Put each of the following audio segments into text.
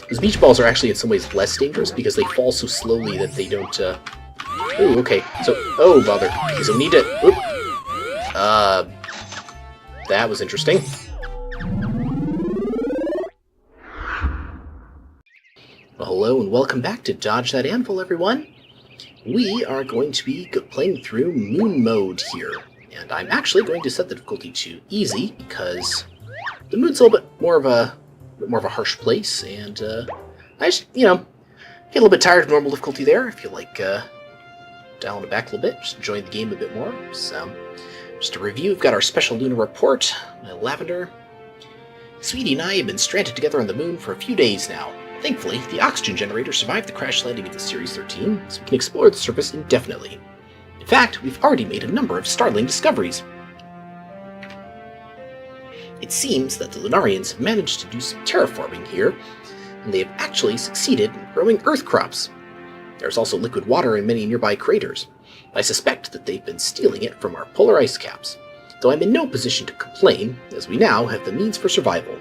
Those beach balls are actually in some ways less dangerous because they fall so slowly that they don't, Ooh, okay. So, oh, bother. Okay, so we need to... Oop. That was interesting. Well, hello and welcome back to Dodge That Anvil, everyone. We are going to be playing through Moon Mode here. And I'm actually going to set the difficulty to easy because the moon's a little bit more of a harsh place, and I just, get a little bit tired of normal difficulty there. I feel like dialing it back a little bit, just enjoying the game a bit more. So, just to review, we've got our special Lunar report, Lavender. Sweetie and I have been stranded together on the moon for a few days now. Thankfully, the oxygen generator survived the crash landing of the Series 13, so we can explore the surface indefinitely. In fact, we've already made a number of startling discoveries. It seems that the Lunarians have managed to do some terraforming here, and they have actually succeeded in growing earth crops. There's also liquid water in many nearby craters. I suspect that they've been stealing it from our polar ice caps, though I'm in no position to complain, as we now have the means for survival.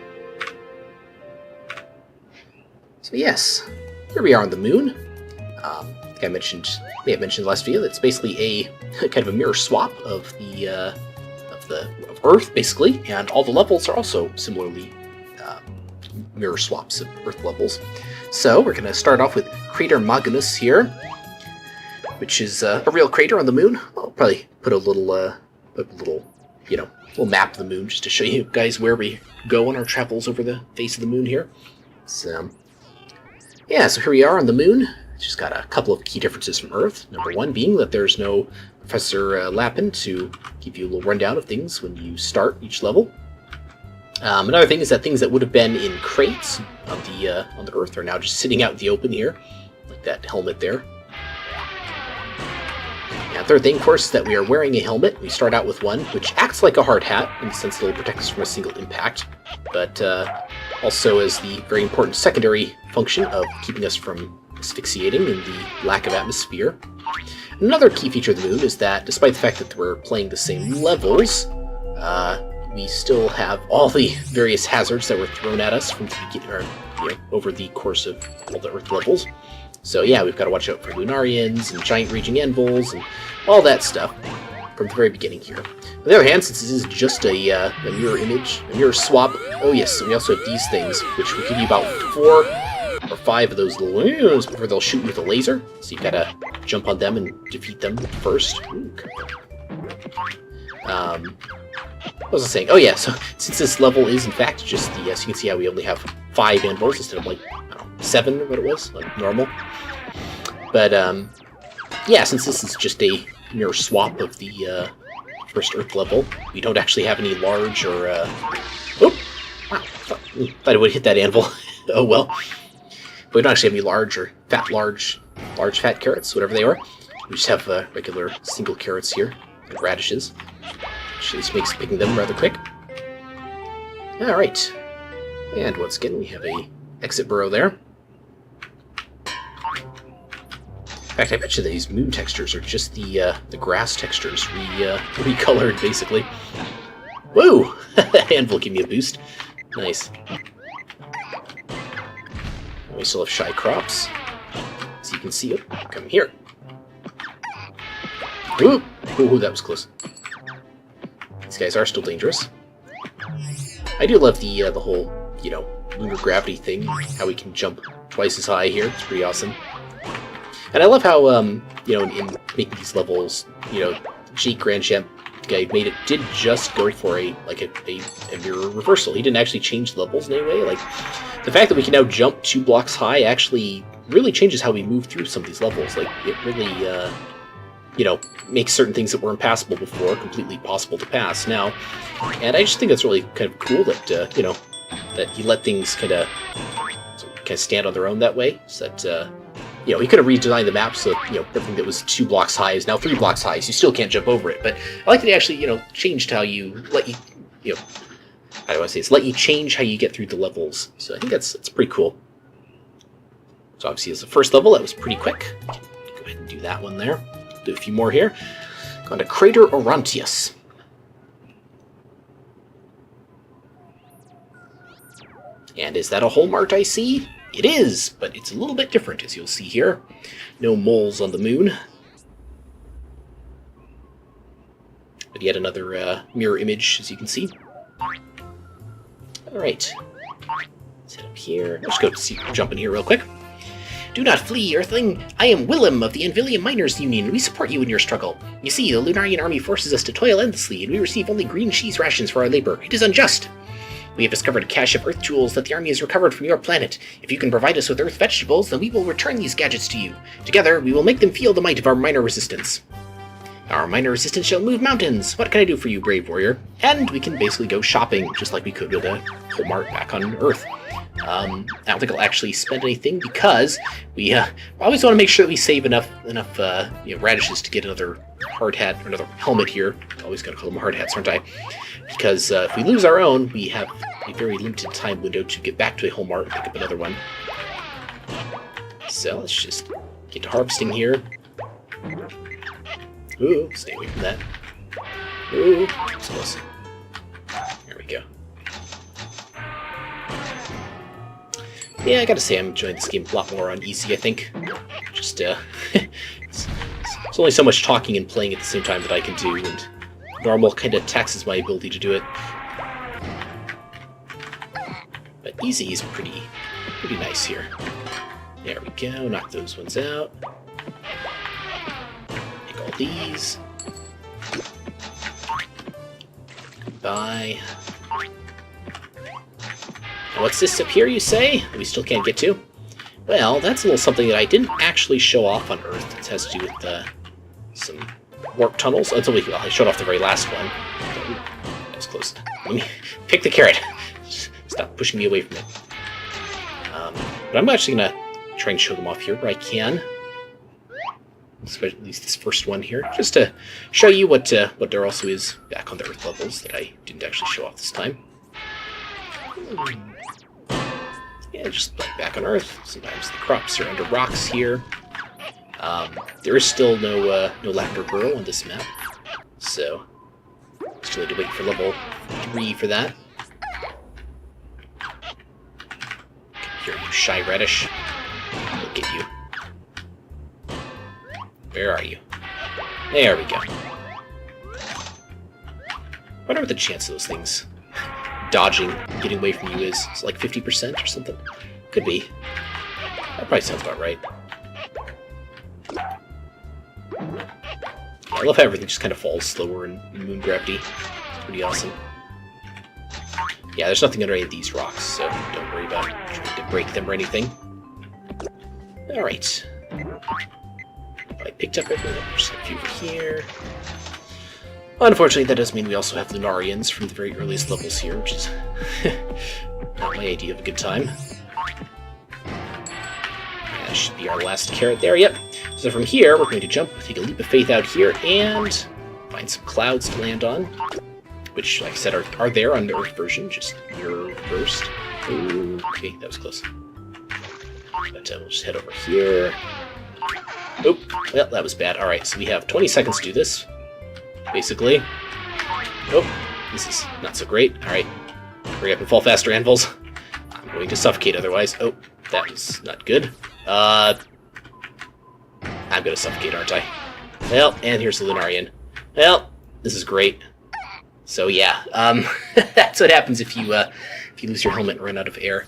So yes, here we are on the moon. I think I may have mentioned last video that it's basically a kind of a mirror swap of Earth, basically, and all the levels are also similarly mirror swaps of Earth levels. So we're going to start off with Crater Magnus here, which is a real crater on the moon. I'll probably put a little map of the moon just to show you guys where we go on our travels over the face of the moon here. So yeah, so here we are on the moon. It's just got a couple of key differences from Earth. Number one being that there's no Professor Lappin to give you a little rundown of things when you start each level. Another thing is that things that would have been in crates on the Earth are now just sitting out in the open here, like that helmet there. And third thing, of course, is that we are wearing a helmet. We start out with one, which acts like a hard hat, in the sense that it will protect us from a single impact, but also as the very important secondary function of keeping us from asphyxiating in the lack of atmosphere. Another key feature of the moon is that, despite the fact that we're playing the same levels, we still have all the various hazards that were thrown at us from the beginning, over the course of all the Earth levels. So yeah, we've got to watch out for Lunarians and giant raging anvils and all that stuff from the very beginning here. On the other hand, since this is just a mirror image, a mirror swap, oh yes, we also have these things, which will give you about 4 or 5 of those little wings before they'll shoot with a laser. So you've got to jump on them and defeat them first. Ooh. What was I saying? Oh yeah, so since this level is in fact just the, as you can see how we only have 5 anvils instead of 7 or what it was, like normal. But yeah, since this is just a mirror swap of the first Earth level, we don't actually have any large or oh, wow, thought I would hit that anvil. Oh well. But we don't actually have any large or large fat carrots, whatever they are. We just have regular single carrots here, and radishes. Actually, this makes picking them rather quick. Alright. And once again, we have a exit burrow there. In fact, I bet you these moon textures are just the grass textures recolored, basically. Whoa! Anvil gave me a boost. Nice. We still have shy crops. So you can see it. Come here. Ooh! Ooh, that was close. These guys are still dangerous. I do love the whole, lunar gravity thing. How we can jump twice as high here. It's pretty awesome. And I love how, in making these levels, Jake Grandchamp guy did just go for a mirror reversal. He didn't actually change the levels in any way. Like, the fact that we can now jump 2 blocks high actually really changes how we move through some of these levels. Like, it really, makes certain things that were impassable before completely possible to pass now. And I just think that's really kind of cool that, that he let things kind of stand on their own that way. So that, he could have redesigned the map so that, everything that was 2 blocks high is now 3 blocks high, so you still can't jump over it. But I like that he actually, changed how you, let you change how you get through the levels. So I think that's pretty cool. So obviously as the first level, that was pretty quick. Go ahead and do that one there. Do a few more here. Go on to Crater Orontius. And is that a hole mart I see? It is, but it's a little bit different, as you'll see here. No moles on the moon. But yet another mirror image, as you can see. Alright. Let's head up here. Let's go jump in here real quick. Do not flee, Earthling. I am Willem of the Anvilian Miners Union. We support you in your struggle. You see, the Lunarian army forces us to toil endlessly, and we receive only green cheese rations for our labor. It is unjust. We have discovered a cache of Earth jewels that the army has recovered from your planet. If you can provide us with Earth vegetables, then we will return these gadgets to you. Together, we will make them feel the might of our minor resistance. Our minor resistance shall move mountains. What can I do for you, brave warrior? And we can basically go shopping, just like we could with a Walmart back on Earth. I don't think I'll actually spend anything because we always want to make sure that we save enough radishes to get another hard hat or another helmet here. Always gotta call them hard hats, aren't I? Because if we lose our own, we have a very limited time window to get back to a Walmart and pick up another one. So let's just get to harvesting here. Ooh, stay away from that. Ooh, it's close. There we go. Yeah, I gotta say I'm enjoying this game a lot more on easy, I think. Just, it's only so much talking and playing at the same time that I can do, and normal kind of taxes my ability to do it. But easy is pretty nice here. There we go, knock those ones out. Take all these. Goodbye. What's this up here, you say? That we still can't get to? Well, that's a little something that I didn't actually show off on Earth. It has to do with some warp tunnels. Until I showed off the very last one. That was close. Let me pick the carrot. Stop pushing me away from it. But I'm actually going to try and show them off here where I can. At least this first one here. Just to show you what there also is back on the Earth levels that I didn't actually show off this time. Yeah, just like back on Earth. Sometimes the crops are under rocks here. There is still no Lavender burrow on this map, so still need to wait for level 3 for that. Here, you shy radish. Look at you. Where are you? There we go. I wonder what the chance of those things dodging, getting away from you is. It's like 50% or something. Could be. That probably sounds about right. I love how everything just kind of falls slower in moon gravity. It's pretty awesome. Yeah, there's nothing under any of these rocks, so don't worry about trying to break them or anything. Alright. I picked up everything. There's a few over here. Unfortunately, that does mean we also have Lunarians from the very earliest levels here, which is not my idea of a good time. That should be our last carrot there, yep. So from here, we're going to jump, take a leap of faith out here, and find some clouds to land on, which, like I said, are there on the Earth version, just mirror first. Ooh, okay, that was close. But we'll just head over here. Oh, well, that was bad. Alright, so we have 20 seconds to do this. Basically. Oh, this is not so great. Alright. Hurry up and fall faster, anvils. I'm going to suffocate otherwise. Oh, that was not good. I'm going to suffocate, aren't I? Well, and here's the Lunarian. Well, this is great. So yeah, that's what happens if you lose your helmet and run out of air.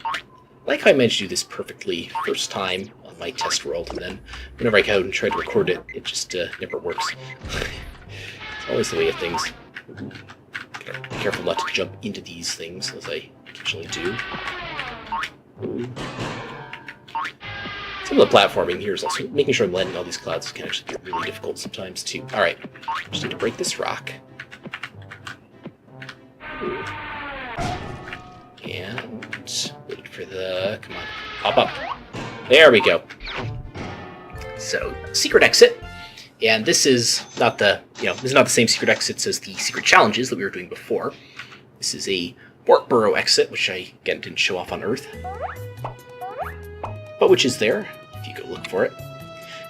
I like how I managed to do this perfectly first time on my test world, and then whenever I go and try to record it, it just never works. It's always the way of things. Gotta be careful not to jump into these things, as I occasionally do. Some of the platforming here is also making sure I'm landing all these clouds can actually get really difficult sometimes, too. Alright, just need to break this rock. And wait for the... come on, hop up. There we go. So, secret exit. And this is not the, this is not the same secret exits as the secret challenges that we were doing before. This is a warp burrow exit, which I, again, didn't show off on Earth. But which is there, if you go look for it.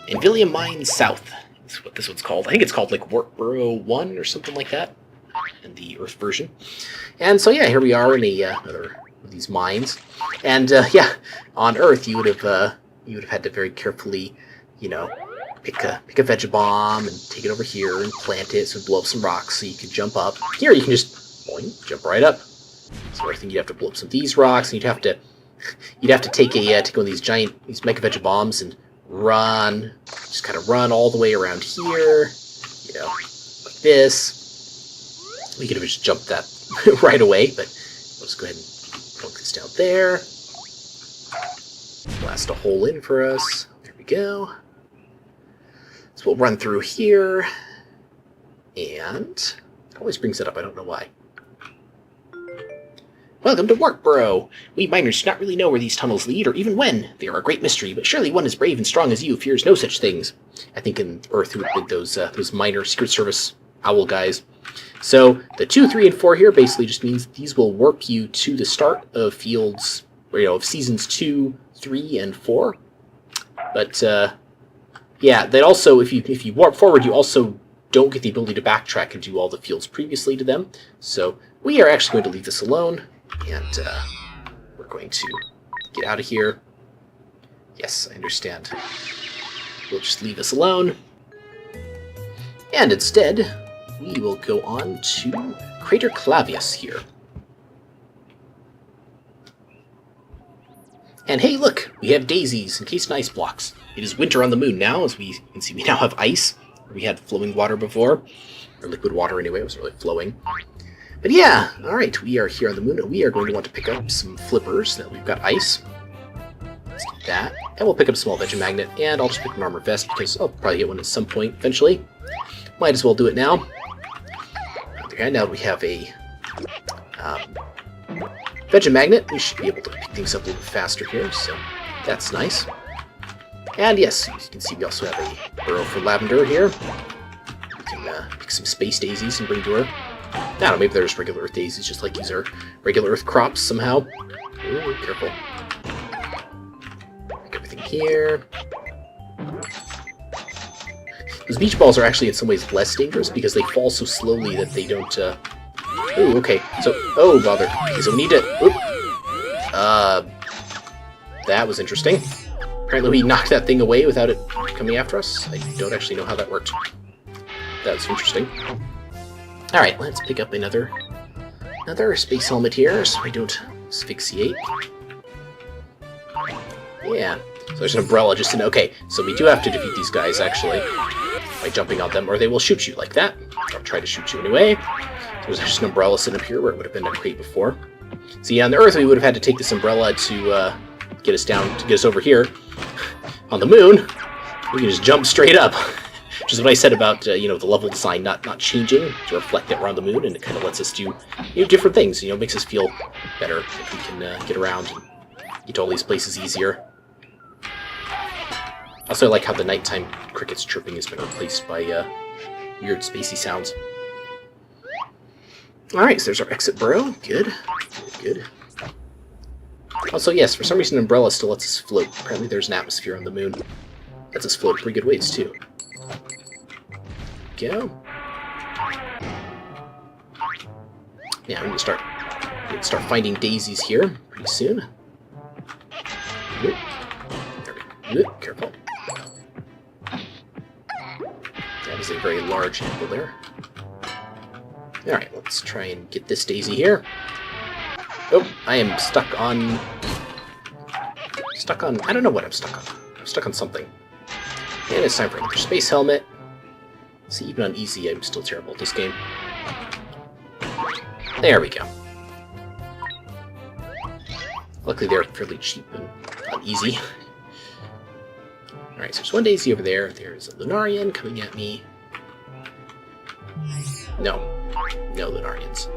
Anvilian Mine South is what this one's called. I think it's called, like, Warp Burrow 1 or something like that in the Earth version. And so, yeah, here we are in another these mines. And yeah, on Earth you would have had to very carefully, you know, pick a Vegabomb and take it over here and plant it so it blow up some rocks so you can jump up. Here you can just boing, jump right up. So I think you'd have to blow up some of these rocks, and you'd have to take one of these Mega Vegabombs and run, just kind of run all the way around here, you know, like this. We could have just jumped that right away, but we'll just go ahead and plunk this down there. Blast a hole in for us. There we go. So we'll run through here, and it always brings it up, I don't know why. Welcome to work, bro! We miners do not really know where these tunnels lead, or even when. They are a great mystery, but surely one as brave and strong as you fears no such things. I think in Earth who did those miner Secret Service owl guys. So the 2, 3, and 4 here basically just means these will warp you to the start of fields, of seasons 2, 3, and 4. But yeah, that also, if you warp forward, you also don't get the ability to backtrack and do all the fields previously to them. So we are actually going to leave this alone. And we're going to get out of here. Yes, I understand. We'll just leave this alone. And instead, we will go on to Crater Clavius here. And hey, look! We have daisies encased in ice blocks. It is winter on the moon now, as we can see we now have ice. We had flowing water before. Or liquid water anyway, it was really flowing. But yeah, alright, we are here on the moon, and we are going to want to pick up some flippers. Now we've got ice. Let's do that. And we'll pick up a small Vegemagnet, and I'll just pick an armor vest, because I'll probably get one at some point eventually. Might as well do it now. Okay, now that we have a Vegemagnet, we should be able to pick things up a little bit faster here, so that's nice. And yes, as you can see, we also have a burrow for Lavender here. We can pick some space daisies and bring to her. I don't know, maybe they're just regular Earth daisies, just like these are regular Earth crops somehow. Ooh, careful. Pick everything here. Those beach balls are actually in some ways less dangerous because they fall so slowly that they don't, Ooh, okay. So, oh, bother. Okay, so we need to... Oop. That was interesting. Apparently we knocked that thing away without it coming after us. I don't actually know how that worked. That was interesting. Alright, let's pick up another space helmet here so I don't asphyxiate. Yeah, so there's an umbrella just in... Okay, so we do have to defeat these guys, actually, by jumping on them, or they will shoot you like that. Or try to shoot you anyway. So there's just an umbrella sitting up here where it would have been a crate before. So yeah, on the Earth we would have had to take this umbrella to get us down, to get us over here. On the moon, we can just jump straight up. Which is what I said about, the level design not changing to reflect that we're on the moon, and it kind of lets us do, different things. Makes us feel better if we can get around and get to all these places easier. Also, I like how the nighttime crickets chirping has been replaced by weird spacey sounds. Alright, so there's our exit burrow. Good. Good. Also, yes, for some reason Umbrella still lets us float. Apparently there's an atmosphere on the moon. Lets us float pretty good ways, too. Go. Yeah, I'm gonna start finding daisies here pretty soon. There we go. Careful. That is a very large anvil there. Alright, let's try and get this daisy here. Oh, I am stuck on... I don't know what I'm stuck on. I'm stuck on something. And it's time for another space helmet. See, even on easy, I'm still terrible at this game. There we go. Luckily, they're fairly cheap and on easy. Alright, so there's one daisy over there. There's a Lunarian coming at me. No. No Lunarians.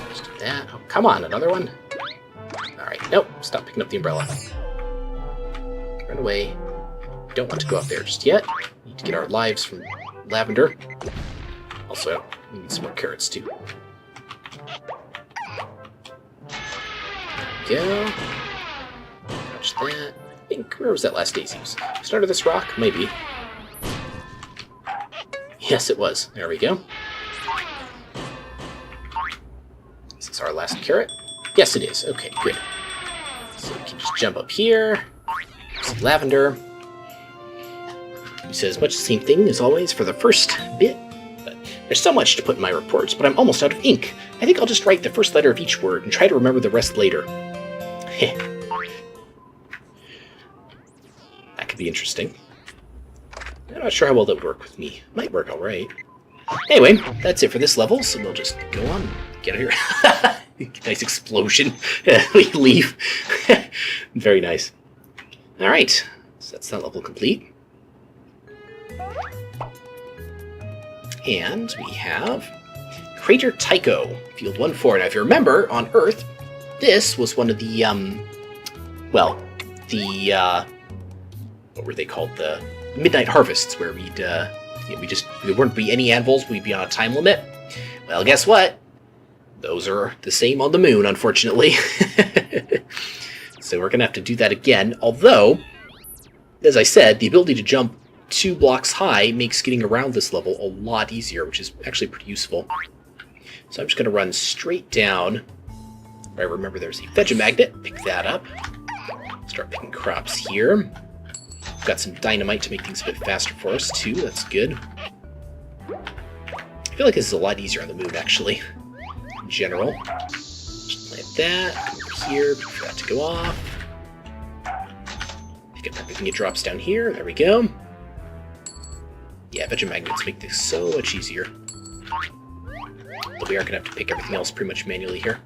Just do that. Oh, come on, another one? Alright, nope. Stop picking up the umbrella. Run away. Don't want to go up there just yet. Need to get our lives from Lavender. Also, we need some more carrots too. There we go. Touch that. I think, where was that last daisy? Started this rock? Maybe. Yes, it was. There we go. This is our last carrot? Yes, it is. Okay, good. So we can just jump up here. Some lavender. He says much the same thing as always for the first bit. But there's so much to put in my reports, but I'm almost out of ink. I think I'll just write the first letter of each word and try to remember the rest later. Heh. That could be interesting. I'm not sure how well that would work with me. Might work all right. Anyway, that's it for this level, so we'll just go on and get out of here. Nice explosion. We leave. Very nice. Alright, so that's that level complete. And we have Crater Tycho, Field 1-4. Now, if you remember, on Earth, this was one of the, what were they called? The Midnight Harvests, where we'd, there wouldn't be any anvils, we'd be on a time limit. Well, guess what? Those are the same on the moon, unfortunately. So we're going to have to do that again, although, as I said, the ability to jump 2 blocks high makes getting around this level a lot easier, which is actually pretty useful. So I'm just going to run straight down. I remember there's a Vegemagnet. Pick that up. Start picking crops here. Got some dynamite to make things a bit faster for us, too. That's good. I feel like this is a lot easier on the moon, actually. In general. Just plant that. Come over here. Wait for that to go off. Pick up everything it drops down here. There we go. Yeah, Vegemagnets make this so much easier. But we are going to have to pick everything else pretty much manually here.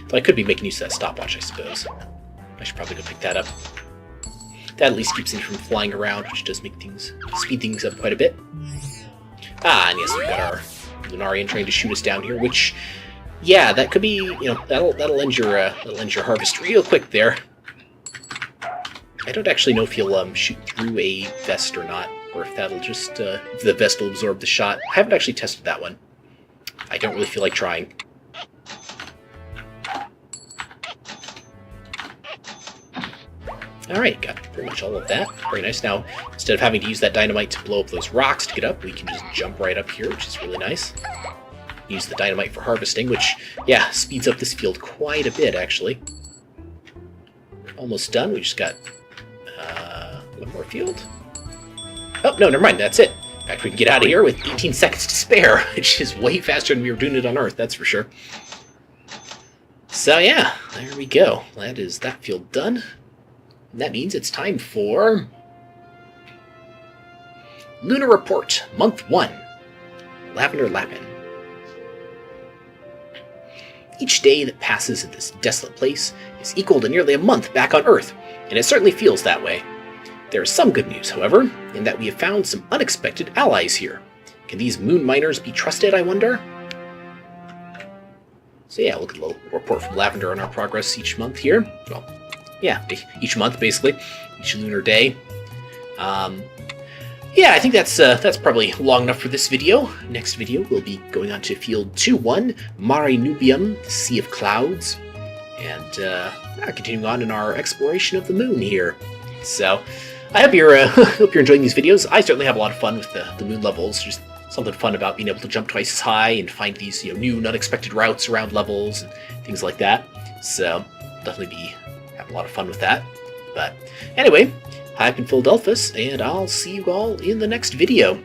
Though I could be making use of that stopwatch, I suppose. I should probably go pick that up. That at least keeps things from flying around, which does make things speed things up quite a bit. Ah, and yes, we've got our Lunarian trying to shoot us down here, which, yeah, that could be, that'll end your harvest real quick there. I don't actually know if he'll shoot through a vest or not, or if that'll just if the vest will absorb the shot. I haven't actually tested that one. I don't really feel like trying. Alright, got pretty much all of that. Very nice. Now, instead of having to use that dynamite to blow up those rocks to get up, we can just jump right up here, which is really nice. Use the dynamite for harvesting, which, yeah, speeds up this field quite a bit, actually. Almost done. We just got one more field. Oh, no, never mind. That's it. In fact, we can get out of here with 18 seconds to spare, which is way faster than we were doing it on Earth, that's for sure. So, yeah, there we go. That is that field done. And that means it's time for Lunar Report, Month 1. Lavender Lappin. Each day that passes in this desolate place is equal to nearly a month back on Earth, and it certainly feels that way. There is some good news, however, in that we have found some unexpected allies here. Can these moon miners be trusted, I wonder? So yeah, look at the little report from Lavender on our progress each month here. Well, yeah, each month, basically. Each lunar day. Yeah, I think that's probably long enough for this video. Next video, we'll be going on to Field 2-1, Mare Nubium, the Sea of Clouds, and continuing on in our exploration of the moon here. So, I hope you're enjoying these videos. I certainly have a lot of fun with the moon levels. Just something fun about being able to jump twice as high and find these new and unexpected routes around levels and things like that. So, definitely have a lot of fun with that. But anyway, I've been Philadelphus, and I'll see you all in the next video.